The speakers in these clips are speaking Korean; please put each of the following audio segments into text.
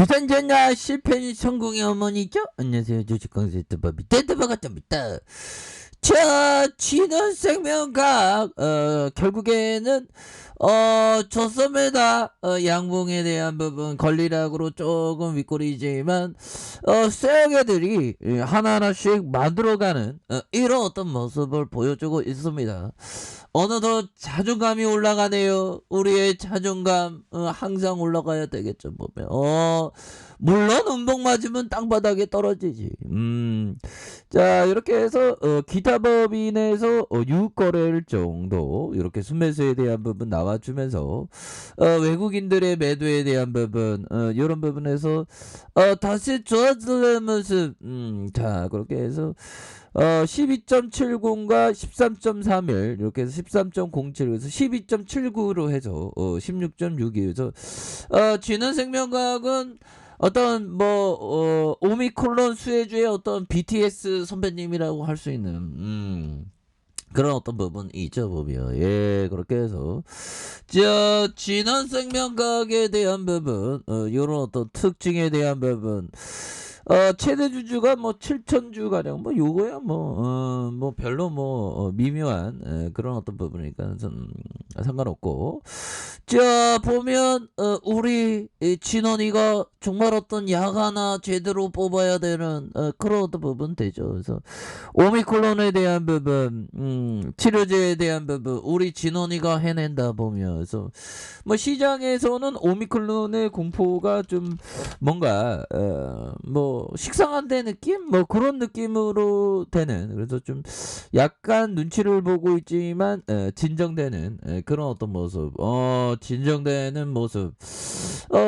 부산전화 실패는 성공의 어머니죠? 안녕하세요. 주식강사 뜨바비 뜨바가입니다. 자, 진원생명각 결국에는 졌습니다. 양봉에 대한 부분 권리락으로 조금 윗골이지만 쎄개들이 하나하나씩 만들어가는 이런 어떤 모습을 보여주고 있습니다. 어느덧 자존감이 올라가네요. 우리의 자존감 항상 올라가야 되겠죠. 보면 물론 운동 맞으면 땅바닥에 떨어지지. 자, 이렇게 해서 기타 법인에서 6거래일 정도 이렇게 순매수에 대한 부분 나와주면서 외국인들의 매도에 대한 부분 이런 부분에서 다시 좋아지는 모습. 자, 그렇게 해서 12.70과 13.31 이렇게 해서 13.07에서 12.79로 해서 16.62에서 진원생명과학은 어떤 오미크론 수혜주의 어떤 BTS 선배님이라고 할 수 있는 그런 어떤 부분이 있죠. 보면 그렇게 해서 진원생명과학에 대한 부분 이런 어떤 특징에 대한 부분 최대 주주가 7,000주 가량 요거야 별로 미묘한 그런 어떤 부분이니까 상관없고. 자, 보면 우리 진원이가 정말 어떤 약 하나 제대로 뽑아야 되는 그런 어떤 부분 되죠. 그래서 오미크론에 대한 부분 치료제에 대한 부분 우리 진원이가 해낸다 보면, 그래서 시장에서는 오미크론의 공포가 좀 뭔가 식상한데 느낌? 그런 느낌으로 되는, 그래서 좀 약간 눈치를 보고 있지만 진정되는 그런 어떤 모습, 진정되는 모습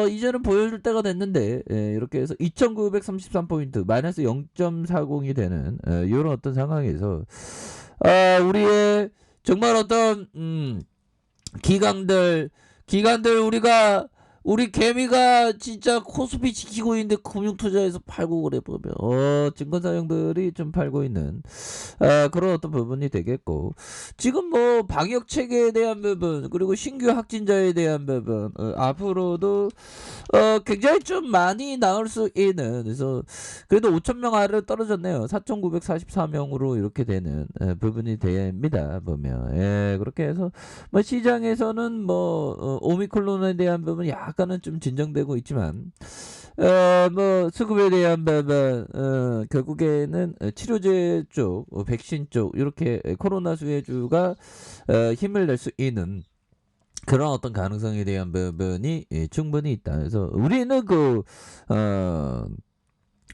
이제는 보여줄 때가 됐는데 이렇게 해서 2933포인트 마이너스 0.40이 되는 이런 어떤 상황에서 우리의 정말 어떤 기강들 우리 개미가 진짜 코스피 지키고 있는데 금융투자에서 팔고 그래 보면 증권사형들이 좀 팔고 있는 그런 어떤 부분이 되겠고, 지금 방역 체계에 대한 부분 그리고 신규 확진자에 대한 부분 앞으로도 굉장히 좀 많이 나올 수 있는, 그래서 그래도 5,000명 아래로 떨어졌네요. 4,944명으로 이렇게 되는 부분이 됩니다. 보면 그렇게 해서 시장에서는 오미크론에 대한 부분 약간은 좀 진정되고 있지만 수급에 대한 부분 결국에는 치료제 쪽 백신 쪽 이렇게 코로나 수혜주가 힘을 낼 수 있는 그런 어떤 가능성에 대한 부분이 충분히 있다. 그래서 우리는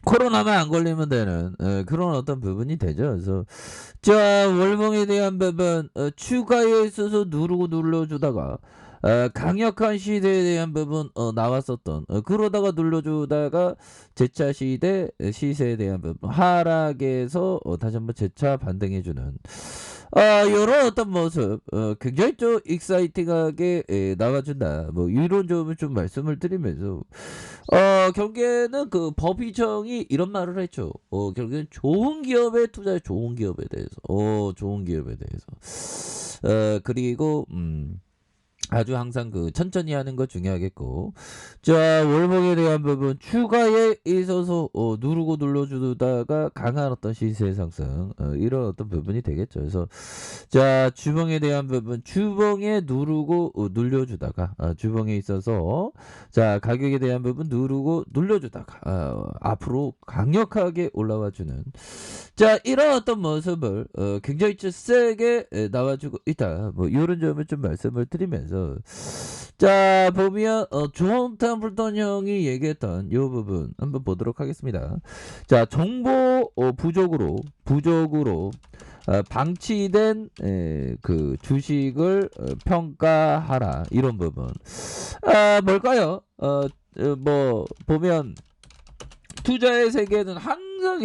코로나만 안 걸리면 되는 그런 어떤 부분이 되죠. 그래서 자, 월봉에 대한 부분 추가에 있어서 누르고 눌러주다가 강력한 시대에 대한 부분 나왔었던 그러다가 눌러주다가 재차 시세에 대한 부분 하락에서 다시 한번 재차 반등해주는 이런 어떤 모습 굉장히 좀 익사이팅하게 나와준다. 이런 점을 좀 말씀을 드리면서 결국에는 그 법의정이 이런 말을 했죠. 결국엔 좋은 기업에 투자해, 좋은 기업에 대해서 좋은 기업에 대해서 그리고 아주 항상 천천히 하는 거 중요하겠고, 자, 월봉에 대한 부분 추가에 있어서 누르고 눌러주다가 강한 어떤 시세 상승 이런 어떤 부분이 되겠죠. 그래서 자, 주봉에 대한 부분 주봉에 누르고 눌려주다가 주봉에 있어서 자, 가격에 대한 부분 누르고 눌려주다가 앞으로 강력하게 올라와주는 자, 이런 어떤 모습을 굉장히 좀 세게 나와주고 있다. 이런 점을 좀 말씀을 드리면서, 자, 보면 조홍탄 불돈형이 얘기했던 이 부분 한번 보도록 하겠습니다. 자, 정보 부족으로 방치된 그 주식을 평가하라, 이런 부분 뭘까요? 보면 투자의 세계는 항상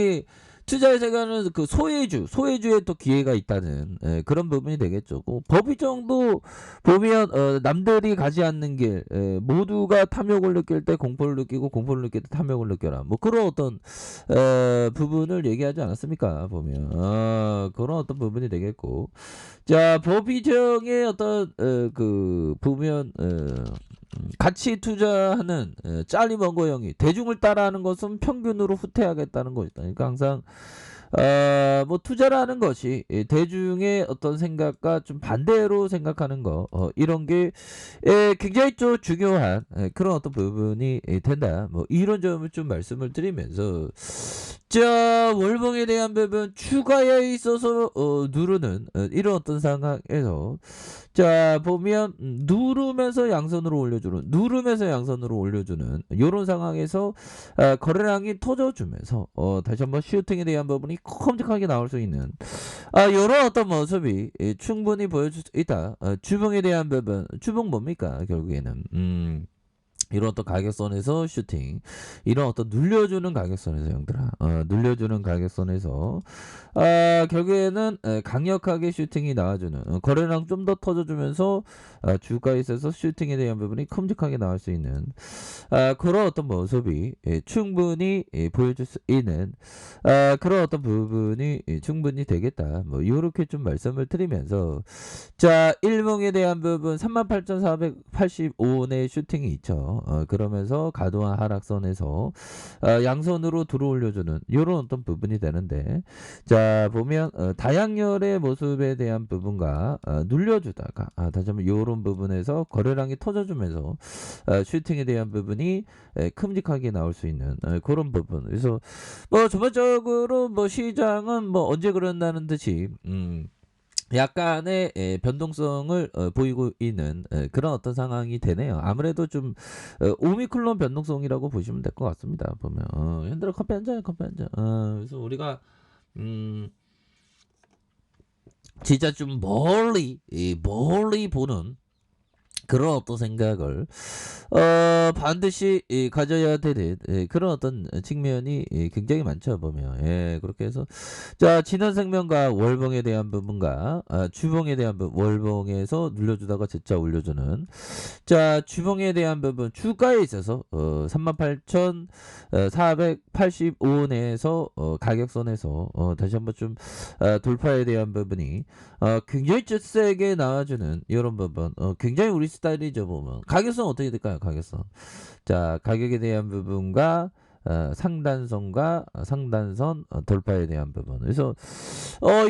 투자의 세계는 그 소외주에 또 기회가 있다는 그런 부분이 되겠죠. 법의정도 보면 남들이 가지 않는 길 모두가 탐욕을 느낄 때 공포를 느끼고 공포를 느낄 때 탐욕을 느껴라. 그런 어떤 부분을 얘기하지 않았습니까? 보면 그런 어떤 부분이 되겠고, 자, 법의정의 어떤 보면 가치 투자하는 짤리먼거형이 대중을 따라하는 것은 평균으로 후퇴하겠다는 것이다. 그러니까 항상 뭐 투자라는 것이 대중의 어떤 생각과 좀 반대로 생각하는 거 이런 게 굉장히 좀 중요한 그런 어떤 부분이 된다. 뭐 이런 점을 좀 말씀을 드리면서 자 월봉에 대한 부분 추가에 있어서 누르는 이런 어떤 상황에서 자 보면 누르면서 양선으로 올려주는 누르면서 양선으로 올려주는 요런 상황에서 거래량이 터져주면서 다시 한번 슈팅에 대한 부분이 큼직하게 나올 수 있는 요런 어떤 모습이 충분히 보여줄 수 있다. 주봉에 대한 부분 주봉 뭡니까 결국에는 이런 어떤 가격선에서 슈팅 이런 어떤 눌려주는 가격선에서 형들아 눌려주는 가격선에서 결국에는 강력하게 슈팅이 나와주는 거래량 좀 더 터져주면서 주가에 있어서 슈팅에 대한 부분이 큼직하게 나올 수 있는 그런 어떤 모습이 충분히 보여줄 수 있는 그런 어떤 부분이 충분히 되겠다. 뭐 이렇게 좀 말씀을 드리면서 자 일봉에 대한 부분 38,485원의 슈팅이 있죠. 그러면서 과도한 하락선에서 양선으로 들어올려주는 이런 어떤 부분이 되는데 자 보면 다양열의 모습에 대한 부분과 눌려주다가 다시 한번 이런 부분에서 거래량이 터져주면서 슈팅에 대한 부분이 큼직하게 나올 수 있는 그런 부분. 그래서 뭐 전반적으로 뭐 시장은 뭐 언제 그런다는 듯이 약간의 변동성을 보이고 있는 그런 어떤 상황이 되네요. 아무래도 좀 오미클론 변동성이라고 보시면 될 것 같습니다. 보면 현들아 커피 한 잔, 커피 한 잔. 그래서 우리가 진짜 좀 멀리 보는 그런 어떤 생각을 반드시 가져야 되는 그런 어떤 측면이 굉장히 많죠 보면 그렇게 해서 자 진원생명과 월봉에 대한 부분과 주봉에 대한 부분 월봉에서 눌려주다가 재차 올려주는 자 주봉에 대한 부분 주가에 있어서 38,485원에서 가격선에서 다시 한번 좀 돌파에 대한 부분이 굉장히 세게 나와주는 이런 부분 굉장히 우리 스타일이죠 보면 가격선 어떻게 될까요 가격선 자 가격에 대한 부분과 상단선과 상단선 돌파에 대한 부분 그래서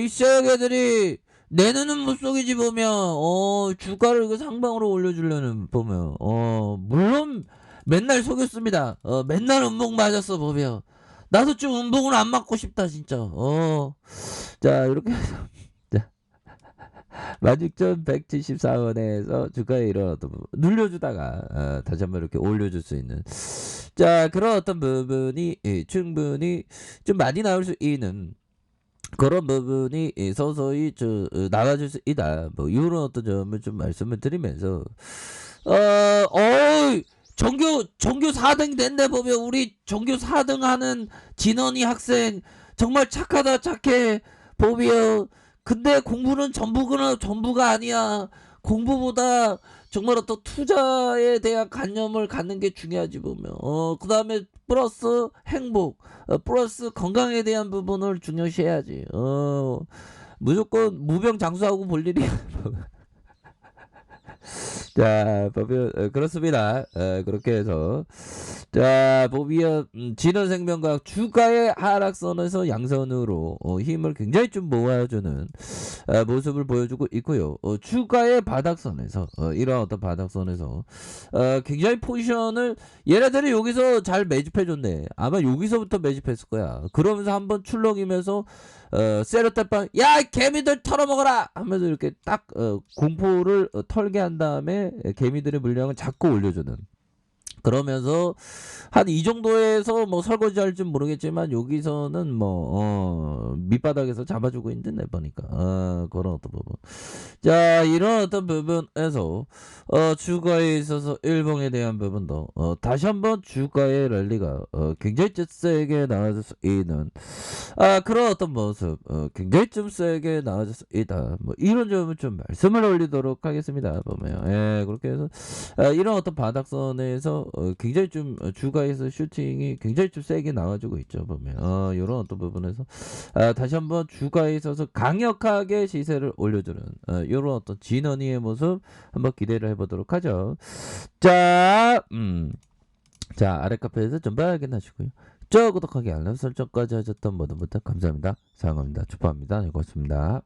이 시장애들이 내 눈은 못 속이지 보면 주가를 그 상방으로 올려주려는 보면 물론 맨날 속였습니다 맨날 음봉 맞았어 보면 나도 좀 음봉을 안 맞고 싶다 진짜 자 이렇게 해서 16,174원에서 주가에 이런 어떤 부분 눌려주다가 다시 한번 이렇게 올려줄 수 있는 자 그런 어떤 부분이 충분히 좀 많이 나올 수 있는 그런 부분이 서서히 나와줄 수 있다. 뭐 이런 어떤 점을 좀 말씀을 드리면서 전교 4등 된데 보면 우리 전교 4등 하는 진원이 학생 정말 착하다 착해 보면 근데 공부는 전부가 아니야. 공부보다 정말 어떤 투자에 대한 관념을 갖는 게 중요하지 보면. 그 다음에 플러스 행복, 플러스 건강에 대한 부분을 중요시해야지. 무조건 무병장수하고 볼 일이. 자, 보면 그렇습니다. 그렇게 해서 자 보면 진원생명과 주가의 하락선에서 양선으로 힘을 굉장히 좀 모아주는 모습을 보여주고 있고요. 주가의 바닥선에서 이런 어떤 바닥선에서 굉장히 포지션을 얘네들이 여기서 잘 매집해줬네. 아마 여기서부터 매집했을 거야. 그러면서 한번 출렁이면서 세로떼빵 야 개미들 털어먹어라 하면서 이렇게 딱 공포를 털게 한 다음에 개미들의 물량을 자꾸 올려주는 그러면서 한 이 정도에서 뭐 설거지 할지 모르겠지만 여기서는 뭐 밑바닥에서 잡아주고 있는데 보니까 그런 어떤 부분 자 이런 어떤 부분에서 주가에 있어서 일봉에 대한 부분도 다시 한번 주가의 랠리가 굉장히 세게 나와줄 수 있는 그런 어떤 모습 굉장히 좀 세게 나와줄 수 있다 뭐 이런 점을 좀 말씀을 올리도록 하겠습니다 보면 그렇게 해서 이런 어떤 바닥선에서 굉장히 좀 주가에서 슈팅이 굉장히 좀 세게 나와주고 있죠 보면. 요런 어떤 부분에서 다시 한번 주가에 있어서 강력하게 시세를 올려주는 요런 어떤 진원이의 모습 한번 기대를 해보도록 하죠. 자, 자 아래 카페에서 좀 확인하시고요. 저 구독하기 알람 설정까지 하셨던 모든 분들 감사합니다. 사랑합니다. 축복합니다. 네, 고맙습니다.